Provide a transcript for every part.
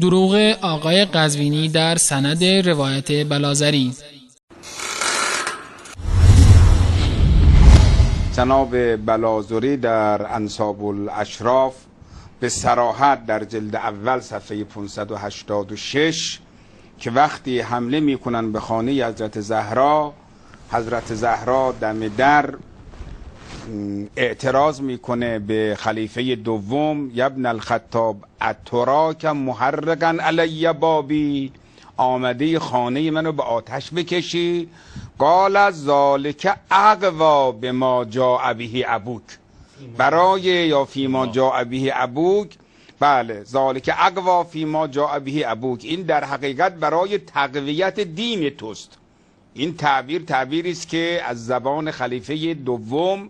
دروغ آقای قزوینی در سند روایت بلاذری. جناب بلاذری در انساب الاشراف به صراحت در جلد اول صفحه 586 که وقتی حمله میکنن به خانه حضرت زهرا دم در اعتراض میکنه به خلیفه دوم، ابن الخطاب اتراک محرقا علی بابی، آمده خانه منو به آتش بکشی. قال ذالک اقوا بما جاء به ابوک، برای یا فیما جاء به ابوک، بله ذالک اقوا فیما جاء به ابوک، این در حقیقت برای تقویت دین توست. این تعبیری است که از زبان خلیفه دوم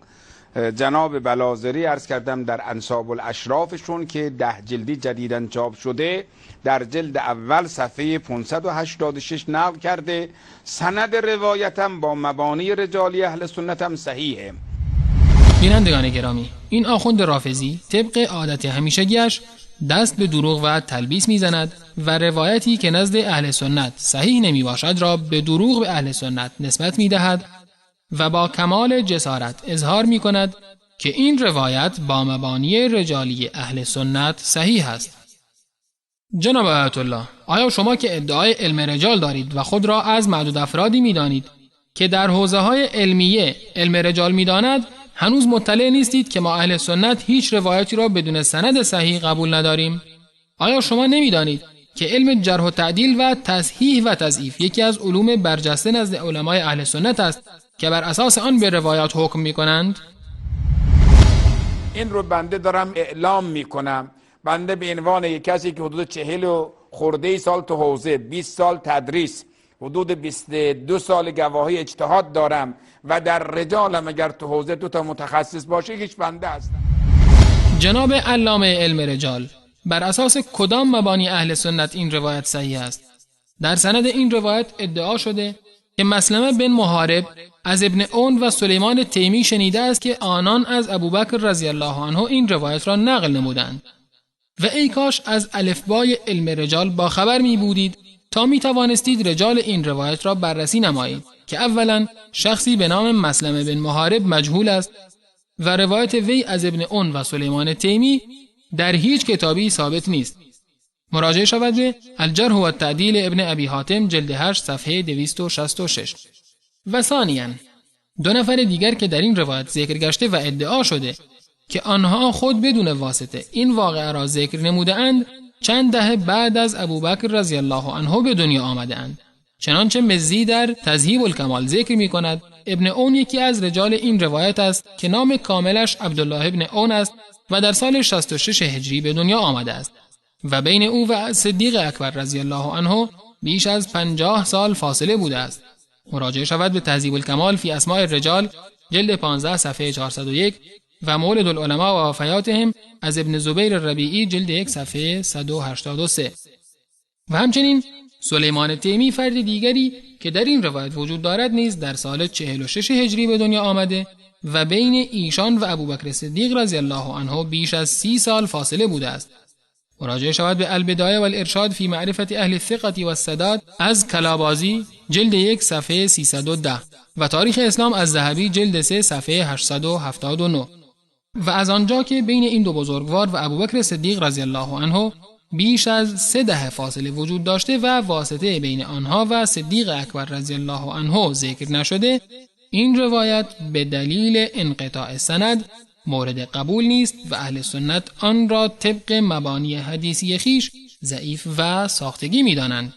جناب بلاذری عرض کردم در انساب الاشرافشون که 10 جلدی جدیداً چاپ شده در جلد اول صفحه 586 نقل کرده. سند روایتم با مبانی رجالی اهل سنتم صحیحه. بینندگان گرامی، این آخوند رافضی طبق عادت همیشگیش دست به دروغ و تلبیس میزند و روایتی که نزد اهل سنت صحیح نمی باشد را به دروغ به اهل سنت نسبت می دهد و با کمال جسارت اظهار می کند که این روایت با مبانی رجالی اهل سنت صحیح است. جناب آیت الله، آیا شما که ادعای علم رجال دارید و خود را از معدود افرادی می دانید که در حوزه های علمیه علم رجال می داند، هنوز مطلع نیستید که ما اهل سنت هیچ روایتی را بدون سند صحیح قبول نداریم؟ آیا شما نمی دانید که علم جرح و تعدیل و تصحیح و تضعیف یکی از علوم برجسته نزد علمای اهل سنت است که بر اساس آن به روایات حکم می کنند؟ این رو بنده دارم اعلام می کنم. بنده به عنوان یک کسی که حدود 40 و خورده سال تو حوزه، 20 سال تدریس، حدود 22 سال گواهی اجتهاد دارم و در رجالم اگر تو حوزه 2 تا متخصص باشه هیچ بنده هستم. جناب علامه علم رجال، بر اساس کدام مبانی اهل سنت این روایت صحیح است؟ در سند این روایت ادعا شده که مسلمه بن محارب از ابن اون و سلیمان تیمی شنیده است که آنان از ابوبکر رضی الله عنه این روایت را نقل نمودند و ای کاش از الفبای علم رجال با خبر می بودید تا می توانستید رجال این روایت را بررسی نمایید که اولا شخصی به نام مسلمه بن محارب مجهول است و روایت وی از ابن اون و سلیمان تیمی در هیچ کتابی ثابت نیست. مراجعه شود به الجرح و التعدیل ابن ابی حاتم جلد 8 صفحه 266. و ثانیاً 2 نفر دیگر که در این روایت ذکر گشته و ادعا شده که آنها خود بدون واسطه این واقعه را ذکر نموده اند چند دهه بعد از ابوبکر رضی الله عنه به دنیا آمده اند. چنانچه مزی در تذهیب الکمال ذکر می کند ابن اون یکی از رجال این روایت است که نام کاملش عبدالله ابن اون است و در سال 66 هجری به دنیا آمده است و بین او و صدیق اکبر رضی الله عنه بیش از 50 سال فاصله بوده است. مراجعه شود به تهذیب الکمال فی اسماء الرجال جلد 15 صفحه 401 و مولد العلماء و وفیاتهم از ابن زبیر ربیعی جلد 1 صفحه 183. و همچنین سلیمان تیمی فرد دیگری که در این روایت وجود دارد نیز در سال 46 هجری به دنیا آمده و بین ایشان و ابوبکر صدیق رضی الله عنه بیش از 30 سال فاصله بوده است. مراجعه شود به البدایه و الارشاد فی معرفت اهل الثقة و السداد از کلابازی جلد 1 صفحه 310 و تاریخ اسلام از ذهبی جلد 3 صفحه 879. و از آنجا که بین این 2 بزرگوار و ابوبکر صدیق رضی الله عنه بیش از 3 دهه فاصله وجود داشته و واسطه بین آنها و صدیق اکبر رضی الله عنه ذکر نشده، این روایت به دلیل انقطاع سند مورد قبول نیست و اهل سنت آن را طبق مبانی حدیثی خیش ضعیف و ساختگی می دانند.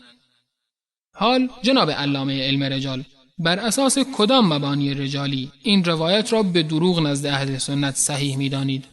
حال جناب علامه علم رجال، بر اساس کدام مبانی رجالی این روایت را به دروغ نزد اهل سنت صحیح می دانید؟